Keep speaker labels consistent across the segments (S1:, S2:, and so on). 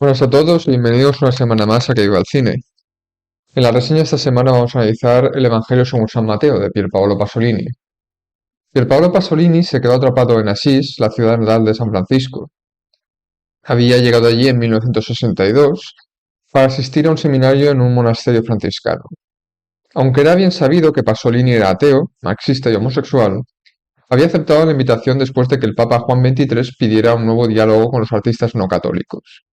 S1: Buenas a todos y bienvenidos una semana más a Que Viva el Cine. En la reseña de esta semana vamos a analizar el Evangelio según San Mateo de Pierpaolo Pasolini. Pierpaolo Pasolini se quedó atrapado en Asís, la ciudad natal de San Francisco. Había llegado allí en 1962 para asistir a un seminario en un monasterio franciscano. Aunque era bien sabido que Pasolini era ateo, marxista y homosexual, había aceptado la invitación después de que el Papa Juan XXIII pidiera un nuevo diálogo con los artistas no católicos.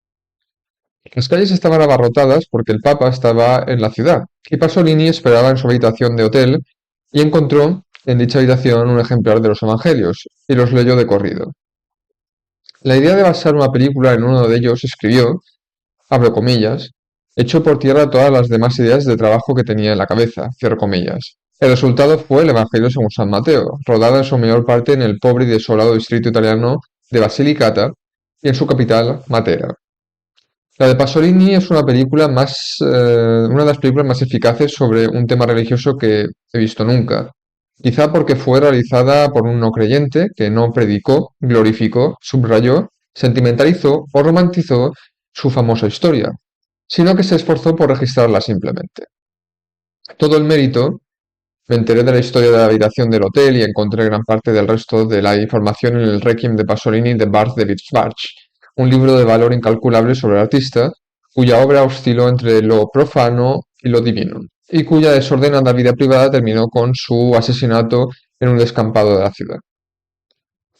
S1: Las calles estaban abarrotadas porque el Papa estaba en la ciudad, y Pasolini esperaba en su habitación de hotel y encontró en dicha habitación un ejemplar de los Evangelios, y los leyó de corrido. La idea de basar una película en uno de ellos escribió, abro comillas, echó por tierra todas las demás ideas de trabajo que tenía en la cabeza, cierro comillas. El resultado fue el Evangelio según San Mateo, rodada en su mayor parte en el pobre y desolado distrito italiano de Basilicata y en su capital, Matera. La de Pasolini es una de las películas más eficaces sobre un tema religioso que he visto nunca. Quizá porque fue realizada por un no creyente que no predicó, glorificó, subrayó, sentimentalizó o romantizó su famosa historia, sino que se esforzó por registrarla simplemente. Todo el mérito, me enteré de la historia de la habitación del hotel y encontré gran parte del resto de la información en el Requiem de Pasolini de Bart David Schwartz, un libro de valor incalculable sobre el artista, cuya obra osciló entre lo profano y lo divino, y cuya desordenada vida privada terminó con su asesinato en un descampado de la ciudad.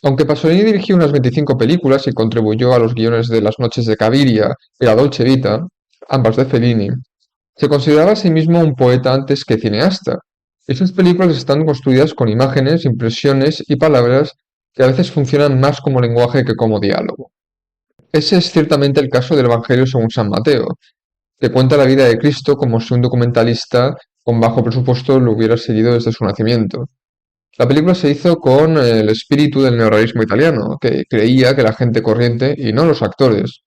S1: Aunque Pasolini dirigió unas 25 películas y contribuyó a los guiones de Las noches de Caviria y La Dolce Vita, ambas de Fellini, se consideraba a sí mismo un poeta antes que cineasta, y sus películas están construidas con imágenes, impresiones y palabras que a veces funcionan más como lenguaje que como diálogo. Ese es ciertamente el caso del Evangelio según San Mateo, que cuenta la vida de Cristo como si un documentalista con bajo presupuesto lo hubiera seguido desde su nacimiento. La película se hizo con el espíritu del neorrealismo italiano, que creía que la gente corriente, y no los actores,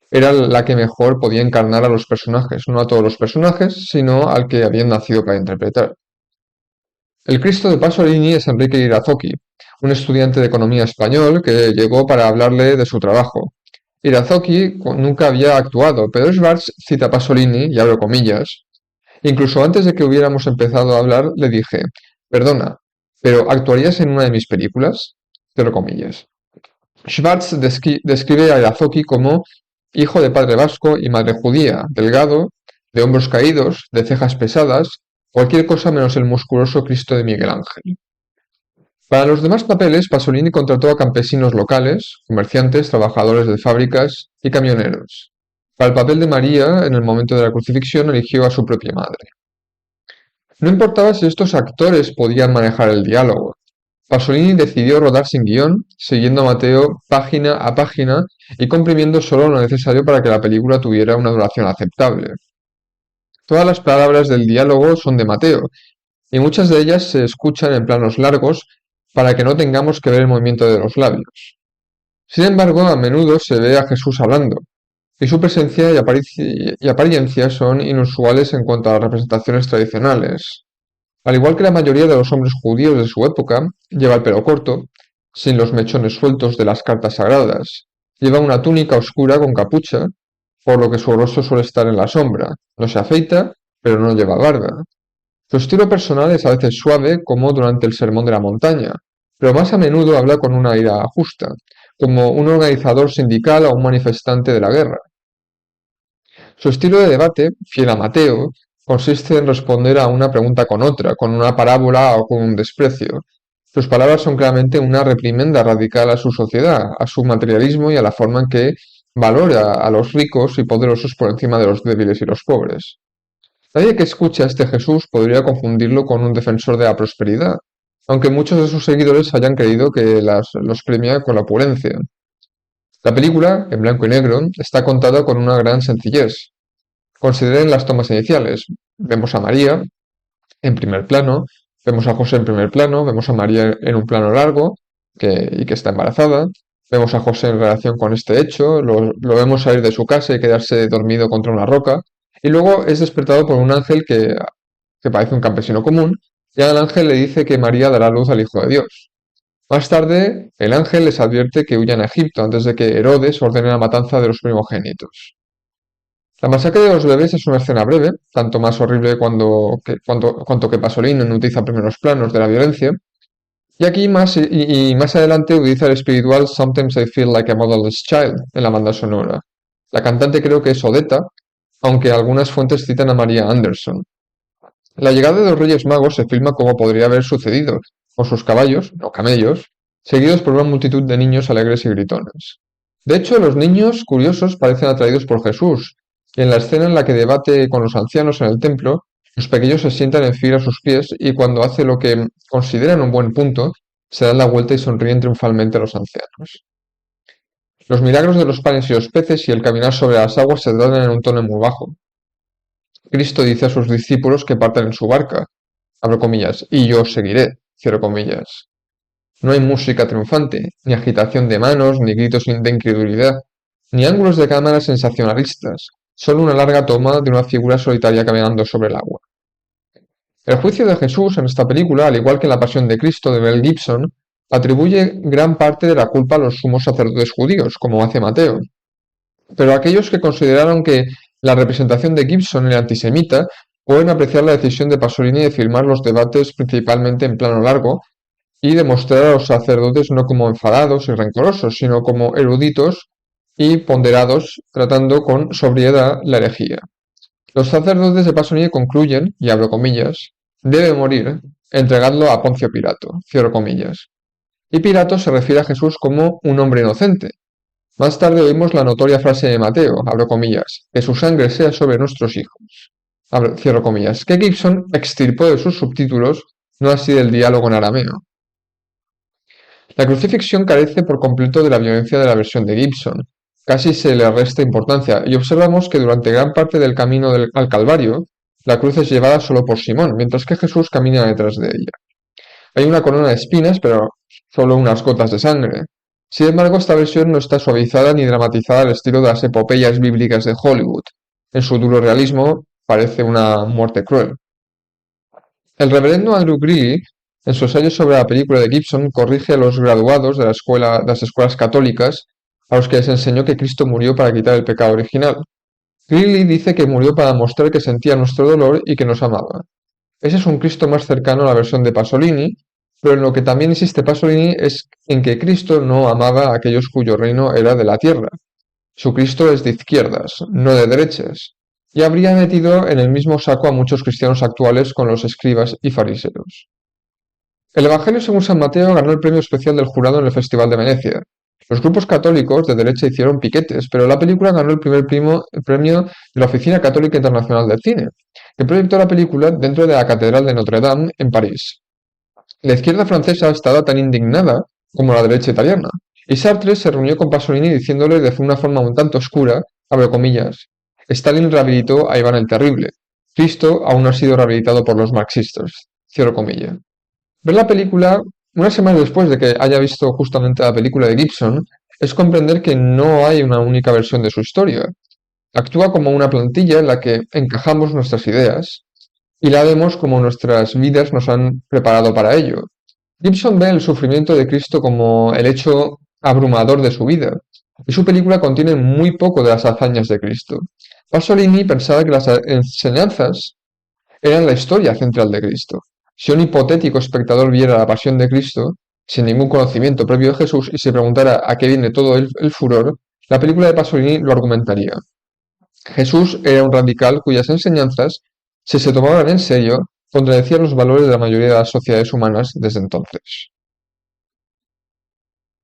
S1: era la que mejor podía encarnar a los personajes, no a todos los personajes, sino al que habían nacido para interpretar. El Cristo de Pasolini es Enrique Irazoqui, un estudiante de economía español que llegó para hablarle de su trabajo. Irazoqui nunca había actuado, pero Schwartz cita a Pasolini, y abro comillas. Incluso antes de que hubiéramos empezado a hablar, le dije, perdona, ¿pero actuarías en una de mis películas? Cierro comillas. Schwartz describe a Irazoqui como hijo de padre vasco y madre judía, delgado, de hombros caídos, de cejas pesadas, cualquier cosa menos el musculoso Cristo de Miguel Ángel. Para los demás papeles, Pasolini contrató a campesinos locales, comerciantes, trabajadores de fábricas y camioneros. Para el papel de María, en el momento de la crucifixión, eligió a su propia madre. No importaba si estos actores podían manejar el diálogo. Pasolini decidió rodar sin guión, siguiendo a Mateo página a página y comprimiendo solo lo necesario para que la película tuviera una duración aceptable. Todas las palabras del diálogo son de Mateo, y muchas de ellas se escuchan en planos largos para que no tengamos que ver el movimiento de los labios. Sin embargo, a menudo se ve a Jesús hablando, y su presencia y apariencia son inusuales en cuanto a las representaciones tradicionales. Al igual que la mayoría de los hombres judíos de su época, lleva el pelo corto, sin los mechones sueltos de las cartas sagradas. Lleva una túnica oscura con capucha, por lo que su rostro suele estar en la sombra. No se afeita, pero no lleva barba. Su estilo personal es a veces suave, como durante el Sermón de la Montaña, pero más a menudo habla con una ira justa, como un organizador sindical o un manifestante de la guerra. Su estilo de debate, fiel a Mateo, consiste en responder a una pregunta con otra, con una parábola o con un desprecio. Sus palabras son claramente una reprimenda radical a su sociedad, a su materialismo y a la forma en que valora a los ricos y poderosos por encima de los débiles y los pobres. Nadie que escuche a este Jesús podría confundirlo con un defensor de la prosperidad, aunque muchos de sus seguidores hayan creído que los premia con la opulencia. La película, en blanco y negro, está contada con una gran sencillez. Consideren las tomas iniciales. Vemos a María en primer plano, vemos a José en primer plano, vemos a María en un plano largo y que está embarazada, vemos a José en relación con este hecho, lo vemos salir de su casa y quedarse dormido contra una roca, y luego es despertado por un ángel que parece un campesino común, y al ángel le dice que María dará luz al Hijo de Dios. Más tarde, el ángel les advierte que huyan a Egipto antes de que Herodes ordene la matanza de los primogénitos. La masacre de los bebés es una escena breve, tanto más horrible cuanto que Pasolini no utiliza primeros planos de la violencia, y aquí y más adelante utiliza el espiritual Sometimes I Feel Like a Motherless Child en la banda sonora. La cantante creo que es Odetta, aunque algunas fuentes citan a María Anderson. La llegada de los Reyes Magos se filma como podría haber sucedido, con sus caballos, o camellos, seguidos por una multitud de niños alegres y gritones. De hecho, los niños curiosos parecen atraídos por Jesús, y en la escena en la que debate con los ancianos en el templo, los pequeños se sientan en fila a sus pies y cuando hace lo que consideran un buen punto, se dan la vuelta y sonríen triunfalmente a los ancianos. Los milagros de los panes y los peces y el caminar sobre las aguas se tratan en un tono muy bajo. Cristo dice a sus discípulos que partan en su barca, abro comillas, y yo os seguiré, cierro comillas. No hay música triunfante, ni agitación de manos, ni gritos de incredulidad, ni ángulos de cámara sensacionalistas, solo una larga toma de una figura solitaria caminando sobre el agua. El juicio de Jesús en esta película, al igual que en La Pasión de Cristo de Mel Gibson, atribuye gran parte de la culpa a los sumos sacerdotes judíos, como hace Mateo. Pero aquellos que consideraron que la representación de Gibson era antisemita pueden apreciar la decisión de Pasolini de filmar los debates principalmente en plano largo y de mostrar a los sacerdotes no como enfadados y rencorosos, sino como eruditos y ponderados, tratando con sobriedad la herejía. Los sacerdotes de Pasolini concluyen, y abro comillas, debe morir, entregadlo a Poncio Pilato, cierro comillas. Y Pilato se refiere a Jesús como un hombre inocente. Más tarde oímos la notoria frase de Mateo, abro comillas, que su sangre sea sobre nuestros hijos. Cierro comillas, que Gibson extirpó de sus subtítulos, no así del diálogo en arameo. La crucifixión carece por completo de la violencia de la versión de Gibson. Casi se le resta importancia, y observamos que durante gran parte del camino al Calvario, la cruz es llevada solo por Simón, mientras que Jesús camina detrás de ella. Hay una corona de espinas, pero solo unas gotas de sangre. Sin embargo, esta versión no está suavizada ni dramatizada al estilo de las epopeyas bíblicas de Hollywood. En su duro realismo, parece una muerte cruel. El reverendo Andrew Greeley, en su ensayo sobre la película de Gibson, corrige a los graduados de las escuelas católicas a los que les enseñó que Cristo murió para quitar el pecado original. Greeley dice que murió para mostrar que sentía nuestro dolor y que nos amaba. Ese es un Cristo más cercano a la versión de Pasolini, pero en lo que también insiste Pasolini es en que Cristo no amaba a aquellos cuyo reino era de la tierra. Su Cristo es de izquierdas, no de derechas, y habría metido en el mismo saco a muchos cristianos actuales con los escribas y fariseos. El Evangelio según San Mateo ganó el premio especial del jurado en el Festival de Venecia. Los grupos católicos de derecha hicieron piquetes, pero la película ganó el primer premio de la Oficina Católica Internacional del Cine, que proyectó la película dentro de la Catedral de Notre Dame en París. La izquierda francesa estaba tan indignada como la derecha italiana, y Sartre se reunió con Pasolini diciéndole de una forma un tanto oscura, abro comillas, Stalin rehabilitó a Iván el Terrible, Cristo aún no ha sido rehabilitado por los marxistas, cierro comillas. Ver la película, una semana después de que haya visto justamente la película de Gibson, es comprender que no hay una única versión de su historia. Actúa como una plantilla en la que encajamos nuestras ideas y la vemos como nuestras vidas nos han preparado para ello. Gibson ve el sufrimiento de Cristo como el hecho abrumador de su vida, y su película contiene muy poco de las hazañas de Cristo. Pasolini pensaba que las enseñanzas eran la historia central de Cristo. Si un hipotético espectador viera la pasión de Cristo, sin ningún conocimiento previo de Jesús, y se preguntara a qué viene todo el furor, la película de Pasolini lo argumentaría. Jesús era un radical cuyas enseñanzas, si se tomaban en serio, contradecían los valores de la mayoría de las sociedades humanas desde entonces.